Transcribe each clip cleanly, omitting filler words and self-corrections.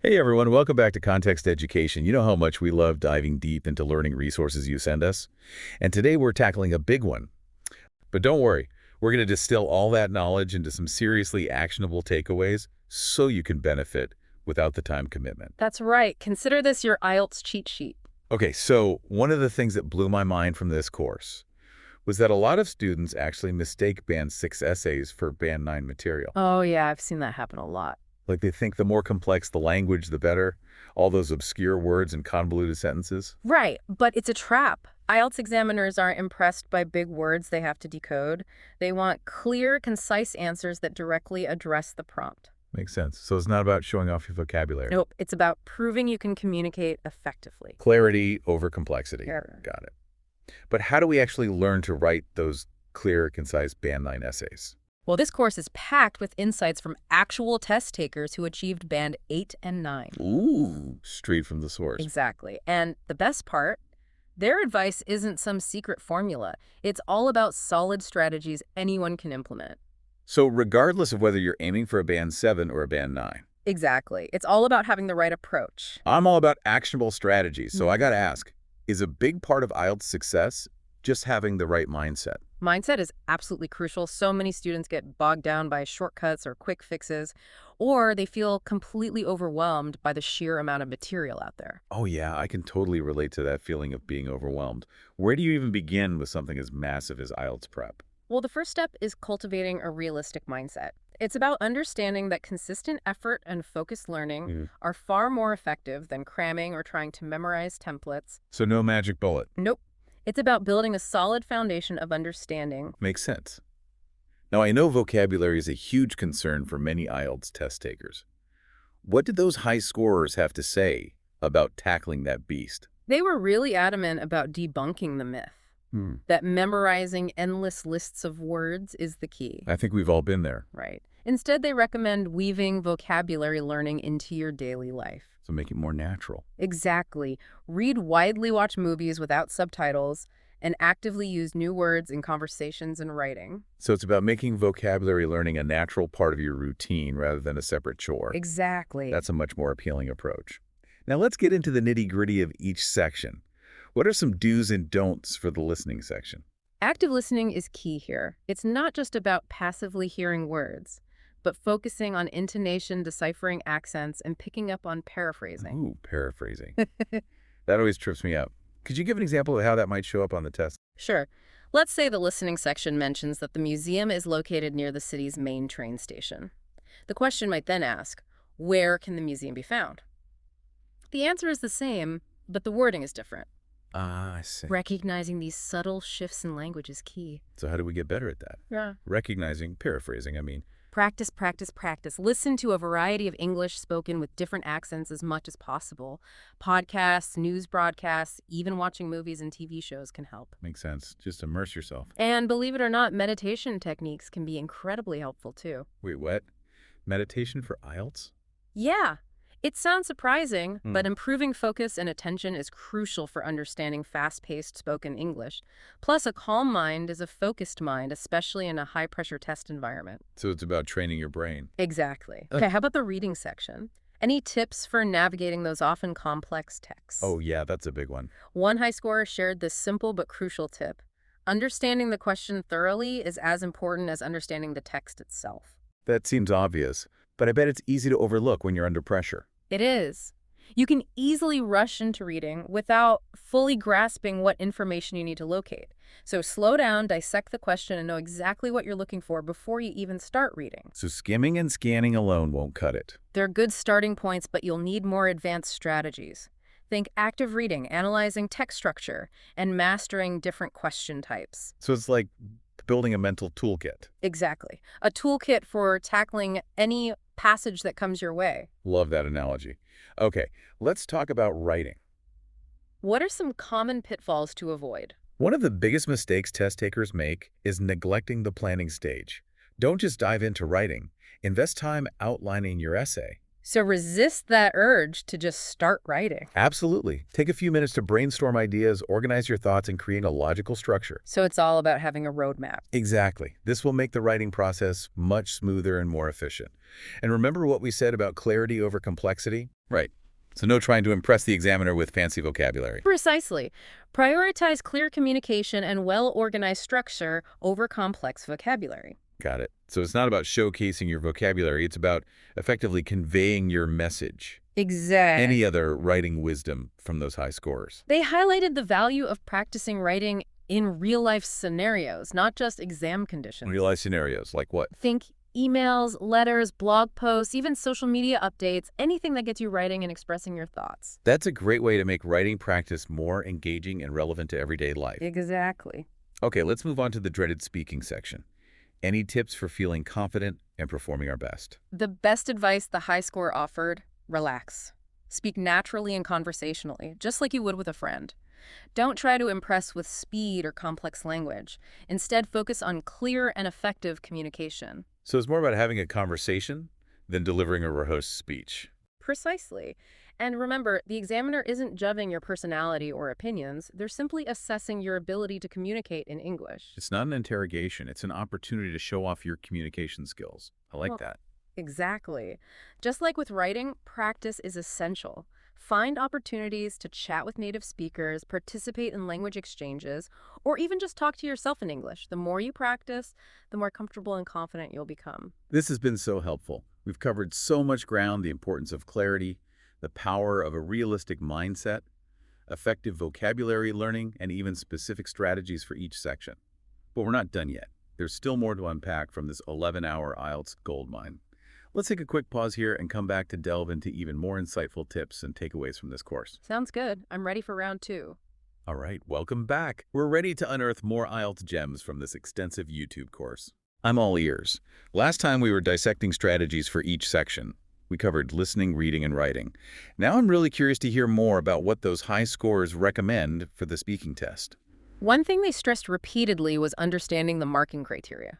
Hey everyone, welcome back to Context Education. You know how much we love diving deep into learning resources you send us? And today we're tackling a big one. But don't worry, we're going to distill all that knowledge into some seriously actionable takeaways so you can benefit without the time commitment. That's right. Consider this your Ielts cheat sheet. Okay, so one of the things that blew my mind from this course was that a lot of students actually mistake Band 6 essays for Band 9 material. Oh, yeah, I've seen that happen a lot. Like they think the more complex the language, the better. All those obscure words and convoluted sentences. Right, but it's a trap. Ielts examiners aren't impressed by big words they have to decode. They want clear, concise answers that directly address the prompt. Makes sense. So it's not about showing off your vocabulary. Nope, it's about proving you can communicate effectively. Clarity over complexity. Yeah. Got it. But how do we actually learn to write those clear, concise Band 9 essays? Well, this course is packed with insights from actual test takers who achieved Band 8 and 9. Ooh, straight from the source. Exactly. And the best part, their advice isn't some secret formula. It's all about solid strategies anyone can implement. So regardless of whether you're aiming for a Band 7 or a Band 9, Exactly. It's all about having the right approach. I'm all about actionable strategies. So I got to ask, is a big part of IELTS success just having the right mindset? Mindset is absolutely crucial. So many students get bogged down by shortcuts or quick fixes, or they feel completely overwhelmed by the sheer amount of material out there. Oh yeah, I can totally relate to that feeling of being overwhelmed. Where do you even begin with something as massive as IELTS prep? Well, the first step is cultivating a realistic mindset. It's about understanding that consistent effort and focused learning are far more effective than cramming or trying to memorize templates. So no magic bullet. Nope. It's about building a solid foundation of understanding. Makes sense. Now, I know vocabulary is a huge concern for many IELTS test takers. What did those high scorers have to say about tackling that beast? They were really adamant about debunking the myth that memorizing endless lists of words is the key. I think we've all been there. Right. Instead, they recommend weaving vocabulary learning into your daily life. So make it more natural. Exactly. Read widely watched movies without subtitles and actively use new words in conversations and writing. So it's about making vocabulary learning a natural part of your routine rather than a separate chore. Exactly. That's a much more appealing approach. Now let's get into the nitty-gritty of each section. What are some do's and don'ts for the listening section? Active listening is key here. It's not just about passively hearing words, but focusing on intonation, deciphering accents, and picking up on paraphrasing. Ooh, paraphrasing. That always trips me up. Could you give an example of how that might show up on the test? Sure. Let's say the listening section mentions that the museum is located near the city's main train station. The question might then ask, where can the museum be found? The answer is the same, but the wording is different. Ah, I see. Recognizing these subtle shifts in language is key. So how do we get better at that? Yeah. Recognizing, paraphrasing, I mean. Practice, practice, practice. Listen to a variety of English spoken with different accents as much as possible. Podcasts, news broadcasts, even watching movies and TV shows can help. Makes sense. Just immerse yourself. And believe it or not, meditation techniques can be incredibly helpful too. Wait, what? Meditation for IELTS? Yeah, it sounds surprising, but improving focus and attention is crucial for understanding fast-paced spoken English. Plus, a calm mind is a focused mind, especially in a high-pressure test environment. So it's about training your brain. Exactly. Okay, how about the reading section? Any tips for navigating those often complex texts? Oh yeah, that's a big one. One high scorer shared this simple but crucial tip. Understanding the question thoroughly is as important as understanding the text itself. That seems obvious, but I bet it's easy to overlook when you're under pressure. It is. You can easily rush into reading without fully grasping what information you need to locate. So slow down, dissect the question, and know exactly what you're looking for before you even start reading. So skimming and scanning alone won't cut it. They're good starting points, but you'll need more advanced strategies. Think active reading, analyzing text structure, and mastering different question types. So it's like building a mental toolkit. Exactly. A toolkit for tackling any passage that comes your way. Love that analogy. Okay, let's talk about writing. What are some common pitfalls to avoid? One of the biggest mistakes test takers make is neglecting the planning stage. Don't just dive into writing. Invest time outlining your essay. So resist that urge to just start writing. Absolutely. Take a few minutes to brainstorm ideas, organize your thoughts, and create a logical structure. So it's all about having a roadmap. Exactly. This will make the writing process much smoother and more efficient. And remember what we said about clarity over complexity? Right. So no trying to impress the examiner with fancy vocabulary. Precisely. Prioritize clear communication and well-organized structure over complex vocabulary. Got it. So it's not about showcasing your vocabulary, it's about effectively conveying your message. Exactly. Any other writing wisdom from those high scorers? They highlighted the value of practicing writing in real-life scenarios, not just exam conditions. Real-life scenarios, like what? Think emails, letters, blog posts, even social media updates, anything that gets you writing and expressing your thoughts. That's a great way to make writing practice more engaging and relevant to everyday life. Exactly. Okay, let's move on to the dreaded speaking section. Any tips for feeling confident and performing our best? The best advice the high score offered: relax. Speak naturally and conversationally, just like you would with a friend. Don't try to impress with speed or complex language. Instead, focus on clear and effective communication. So it's more about having a conversation than delivering a rehearsed speech. Precisely. And remember, the examiner isn't judging your personality or opinions. They're simply assessing your ability to communicate in English. It's not an interrogation, it's an opportunity to show off your communication skills. I like Well, that. Exactly. Just like with writing, practice is essential. Find opportunities to chat with native speakers, participate in language exchanges, or even just talk to yourself in English. The more you practice, the more comfortable and confident you'll become. This has been so helpful. We've covered so much ground: the importance of clarity, the power of a realistic mindset, effective vocabulary learning, and even specific strategies for each section. But we're not done yet. There's still more to unpack from this 11-hour IELTS goldmine. Let's take a quick pause here and come back to delve into even more insightful tips and takeaways from this course. Sounds good. I'm ready for round 2. All right, welcome back. We're ready to unearth more IELTS gems from this extensive YouTube course. I'm all ears. Last time we were dissecting strategies for each section. We covered listening, reading, and writing. Now I'm really curious to hear more about what those high scorers recommend for the speaking test. One thing they stressed repeatedly was understanding the marking criteria.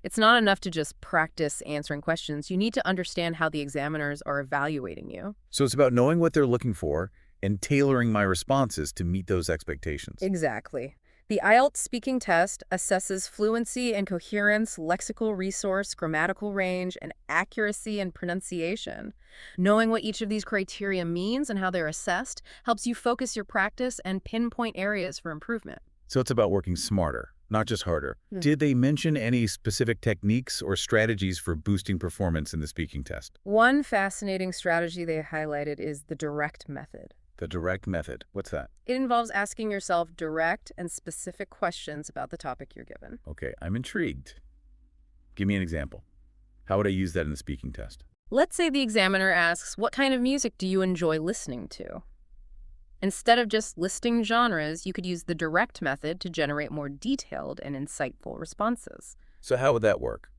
It's not enough to just practice answering questions. You need to understand how the examiners are evaluating you. So it's about knowing what they're looking for and tailoring my responses to meet those expectations. Exactly. The IELTS speaking test assesses fluency and coherence, lexical resource, grammatical range, and accuracy and pronunciation. Knowing what each of these criteria means and how they're assessed helps you focus your practice and pinpoint areas for improvement. So it's about working smarter, not just harder. Did they mention any specific techniques or strategies for boosting performance in the speaking test? One fascinating strategy they highlighted is the direct method. The direct method. What's that? It involves asking yourself direct and specific questions about the topic you're given. Okay, I'm intrigued. Give me an example. How would I use that in the speaking test? Let's say the examiner asks, what kind of music do you enjoy listening to? Instead of just listing genres, you could use the direct method to generate more detailed and insightful responses. So how would that work?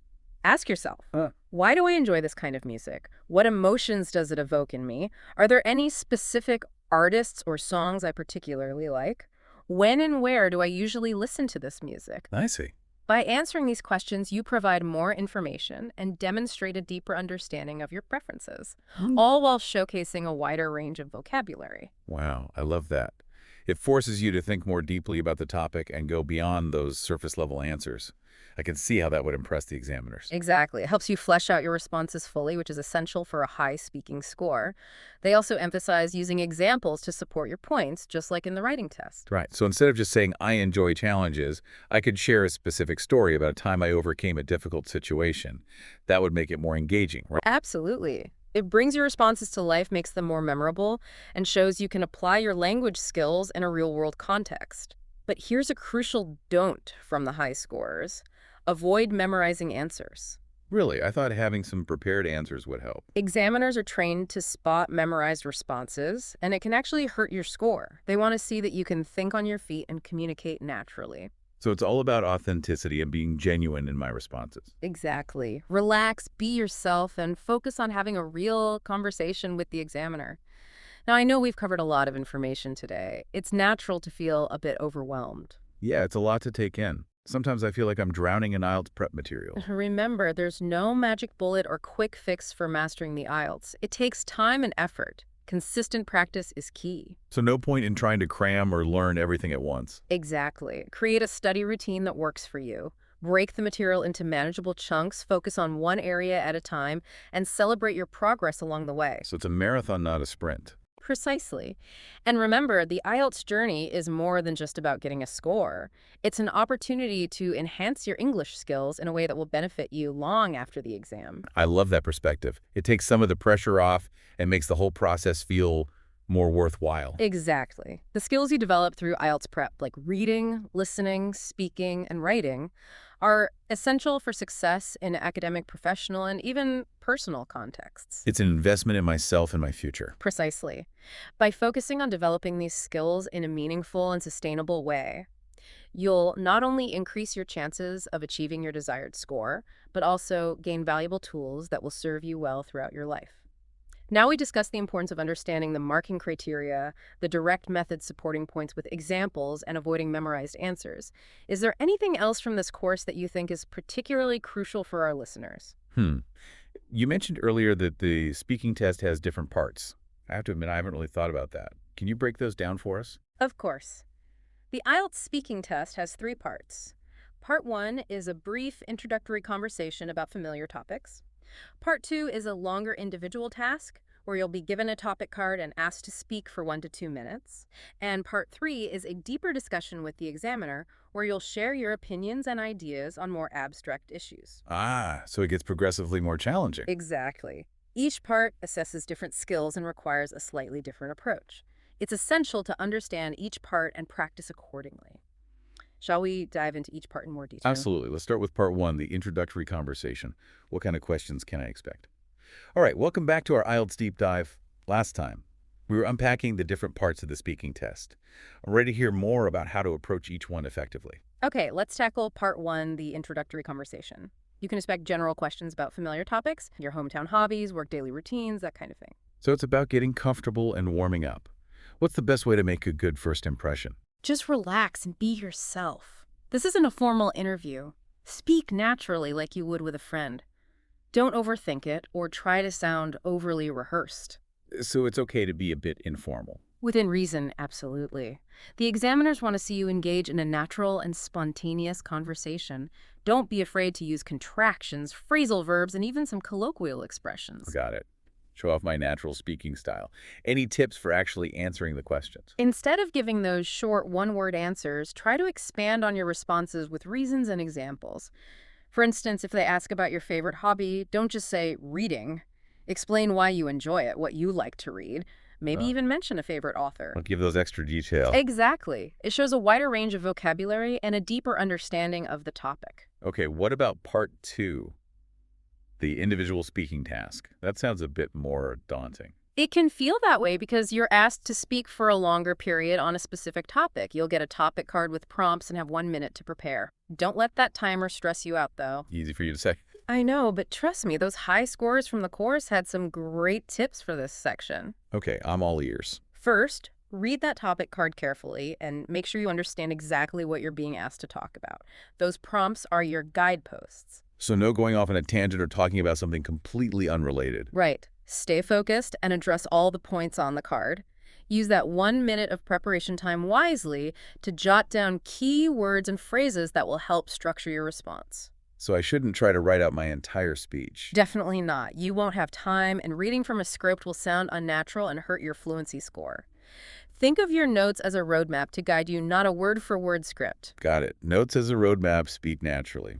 Ask yourself, why do I enjoy this kind of music? What emotions does it evoke in me? Are there any specific artists or songs I particularly like? When and where do I usually listen to this music? I see. By answering these questions, you provide more information and demonstrate a deeper understanding of your preferences, all while showcasing a wider range of vocabulary. Wow, I love that. It forces you to think more deeply about the topic and go beyond those surface-level answers. I can see how that would impress the examiners. Exactly. It helps you flesh out your responses fully, which is essential for a high speaking score. They also emphasize using examples to support your points, just like in the writing test. Right. So instead of just saying, I enjoy challenges, I could share a specific story about a time I overcame a difficult situation. That would make it more engaging, right? Absolutely. It brings your responses to life, makes them more memorable, and shows you can apply your language skills in a real-world context. But here's a crucial don't from the high scorers. Avoid memorizing answers. Really, I thought having some prepared answers would help. Examiners are trained to spot memorized responses, and it can actually hurt your score. They want to see that you can think on your feet and communicate naturally. So it's all about authenticity and being genuine in my responses. Exactly. Relax, be yourself, and focus on having a real conversation with the examiner. Now, I know we've covered a lot of information today. It's natural to feel a bit overwhelmed. Yeah, it's a lot to take in. Sometimes I feel like I'm drowning in IELTS prep material. Remember, there's no magic bullet or quick fix for mastering the IELTS. It takes time and effort. Consistent practice is key. So no point in trying to cram or learn everything at once. Exactly. Create a study routine that works for you. Break the material into manageable chunks, focus on one area at a time, and celebrate your progress along the way. So it's a marathon, not a sprint. Precisely. And remember, the IELTS journey is more than just about getting a score. It's an opportunity to enhance your English skills in a way that will benefit you long after the exam. I love that perspective. It takes some of the pressure off and makes the whole process feel more worthwhile. Exactly. The skills you develop through IELTS prep, like reading, listening, speaking, and writing, are essential for success in academic, professional, and even personal contexts. It's an investment in myself and my future. Precisely. By focusing on developing these skills in a meaningful and sustainable way, you'll not only increase your chances of achieving your desired score, but also gain valuable tools that will serve you well throughout your life. Now we discuss the importance of understanding the marking criteria, the direct method supporting points with examples, and avoiding memorized answers. Is there anything else from this course that you think is particularly crucial for our listeners? You mentioned earlier that the speaking test has different parts. I have to admit, I haven't really thought about that. Can you break those down for us? Of course. The IELTS speaking test has 3 parts. Part 1 is a brief introductory conversation about familiar topics. Part 2 is a longer individual task where you'll be given a topic card and asked to speak for 1 to 2 minutes. And Part 3 is a deeper discussion with the examiner where you'll share your opinions and ideas on more abstract issues. So it gets progressively more challenging. Exactly. Each part assesses different skills and requires a slightly different approach. It's essential to understand each part and practice accordingly. Shall we dive into each part in more detail? Absolutely. Let's start with part 1, the introductory conversation. What kind of questions can I expect? All right, welcome back to our IELTS deep dive. Last time, we were unpacking the different parts of the speaking test. I'm ready to hear more about how to approach each one effectively. Okay, let's tackle part 1, the introductory conversation. You can expect general questions about familiar topics, your hometown hobbies, work daily routines, that kind of thing. So it's about getting comfortable and warming up. What's the best way to make a good first impression? Just relax and be yourself. This isn't a formal interview. Speak naturally like you would with a friend. Don't overthink it or try to sound overly rehearsed. So it's okay to be a bit informal. Within reason, absolutely. The examiners want to see you engage in a natural and spontaneous conversation. Don't be afraid to use contractions, phrasal verbs, and even some colloquial expressions. Got it. Show off my natural speaking style. Any tips for actually answering the questions? Instead of giving those short one-word answers, try to expand on your responses with reasons and examples. For instance, if they ask about your favorite hobby, don't just say reading. Explain why you enjoy it, what you like to read. Maybe even mention a favorite author. I'll give those extra details. Exactly. It shows a wider range of vocabulary and a deeper understanding of the topic. Okay, what about part 2? The individual speaking task. That sounds a bit more daunting. It can feel that way because you're asked to speak for a longer period on a specific topic. You'll get a topic card with prompts and have 1 minute to prepare. Don't let that timer stress you out, though. Easy for you to say. I know, but trust me, those high scores from the course had some great tips for this section. Okay, I'm all ears. First, read that topic card carefully and make sure you understand exactly what you're being asked to talk about. Those prompts are your guideposts. So no going off on a tangent or talking about something completely unrelated. Right. Stay focused and address all the points on the card. Use that 1 minute of preparation time wisely to jot down key words and phrases that will help structure your response. So I shouldn't try to write out my entire speech. Definitely not. You won't have time, and reading from a script will sound unnatural and hurt your fluency score. Think of your notes as a roadmap to guide you, not a word-for-word script. Got it. Notes as a roadmap, speak naturally.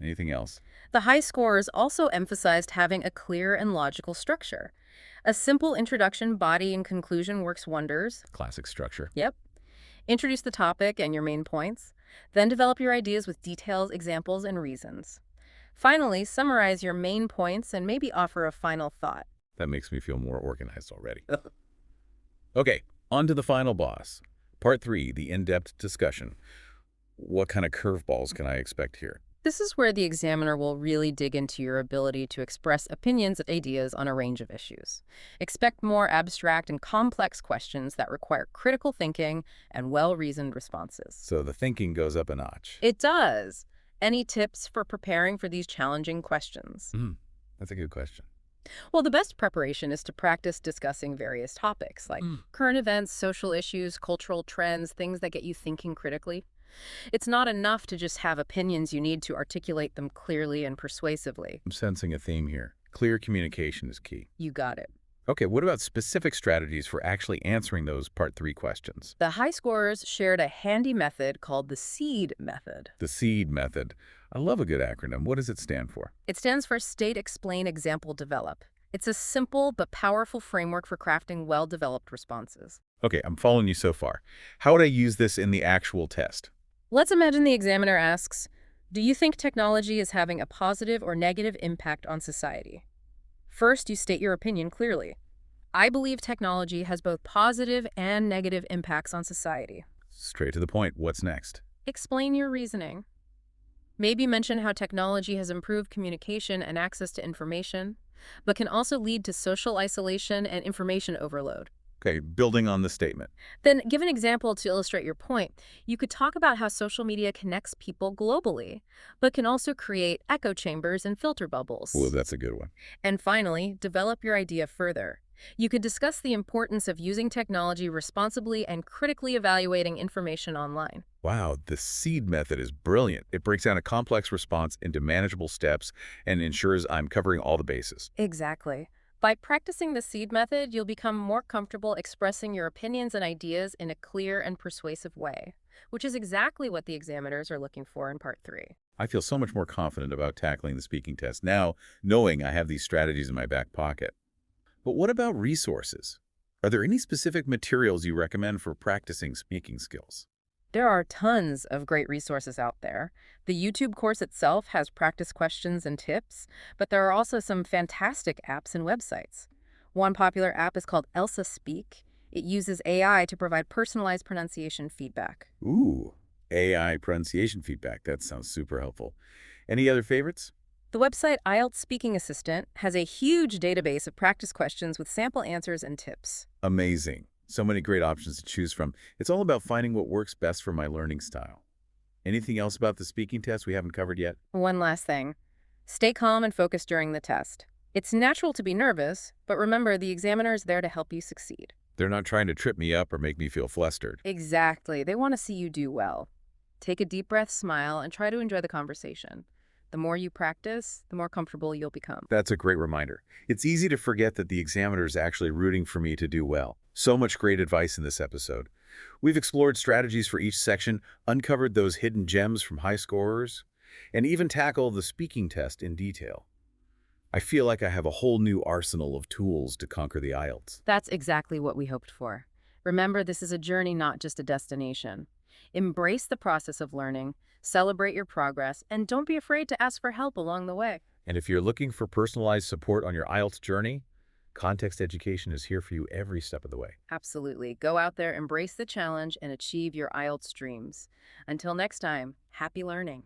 Anything else? The high scores also emphasized having a clear and logical structure. A simple introduction, body, and conclusion works wonders. Classic structure. Yep. Introduce the topic and your main points. Then develop your ideas with details, examples, and reasons. Finally, summarize your main points and maybe offer a final thought. That makes me feel more organized already. Okay, on to the final boss. Part 3, the in-depth discussion. What kind of curveballs can I expect here? This is where the examiner will really dig into your ability to express opinions and ideas on a range of issues. Expect more abstract and complex questions that require critical thinking and well-reasoned responses. So the thinking goes up a notch. It does. Any tips for preparing for these challenging questions? Hmm, that's a good question. Well, the best preparation is to practice discussing various topics like current events, social issues, cultural trends, things that get you thinking critically. It's not enough to just have opinions, you need to articulate them clearly and persuasively. I'm sensing a theme here. Clear communication is key. You got it. Okay, what about specific strategies for actually answering those Part 3 questions? The high scorers shared a handy method called the SEED method. The SEED method. I love a good acronym. What does it stand for? It stands for State, Explain, Example, Develop. It's a simple but powerful framework for crafting well-developed responses. Okay, I'm following you so far. How would I use this in the actual test? Let's imagine the examiner asks, do you think technology is having a positive or negative impact on society? First, you state your opinion clearly. I believe technology has both positive and negative impacts on society. Straight to the point. What's next? Explain your reasoning. Maybe mention how technology has improved communication and access to information, but can also lead to social isolation and information overload. Okay, building on the statement. Then give an example to illustrate your point. You could talk about how social media connects people globally, but can also create echo chambers and filter bubbles. Well, that's a good one. And finally, develop your idea further. You could discuss the importance of using technology responsibly and critically evaluating information online. Wow, the SEED method is brilliant. It breaks down a complex response into manageable steps and ensures I'm covering all the bases. Exactly. By practicing the SEED method, you'll become more comfortable expressing your opinions and ideas in a clear and persuasive way, which is exactly what the examiners are looking for in Part 3. I feel so much more confident about tackling the speaking test now, knowing I have these strategies in my back pocket. But what about resources? Are there any specific materials you recommend for practicing speaking skills? There are tons of great resources out there. The YouTube course itself has practice questions and tips, but there are also some fantastic apps and websites. One popular app is called Elsa Speak. It uses AI to provide personalized pronunciation feedback. Ooh, AI pronunciation feedback. That sounds super helpful. Any other favorites? The website Ielts Speaking Assistant has a huge database of practice questions with sample answers and tips. Amazing. So many great options to choose from. It's all about finding what works best for my learning style. Anything else about the speaking test we haven't covered yet? One last thing. Stay calm and focused during the test. It's natural to be nervous, but remember the examiner is there to help you succeed. They're not trying to trip me up or make me feel flustered. Exactly. They want to see you do well. Take a deep breath, smile, and try to enjoy the conversation. The more you practice, the more comfortable you'll become. That's a great reminder. It's easy to forget that the examiner is actually rooting for me to do well. So much great advice in this episode. We've explored strategies for each section, uncovered those hidden gems from high scorers, and even tackled the speaking test in detail. I feel like I have a whole new arsenal of tools to conquer the Ielts. That's exactly what we hoped for. Remember, this is a journey, not just a destination. Embrace the process of learning, celebrate your progress, and don't be afraid to ask for help along the way. And if you're looking for personalized support on your Ielts journey, Context Education is here for you every step of the way. Absolutely. Go out there, embrace the challenge, and achieve your IELTS dreams. Until next time, happy learning.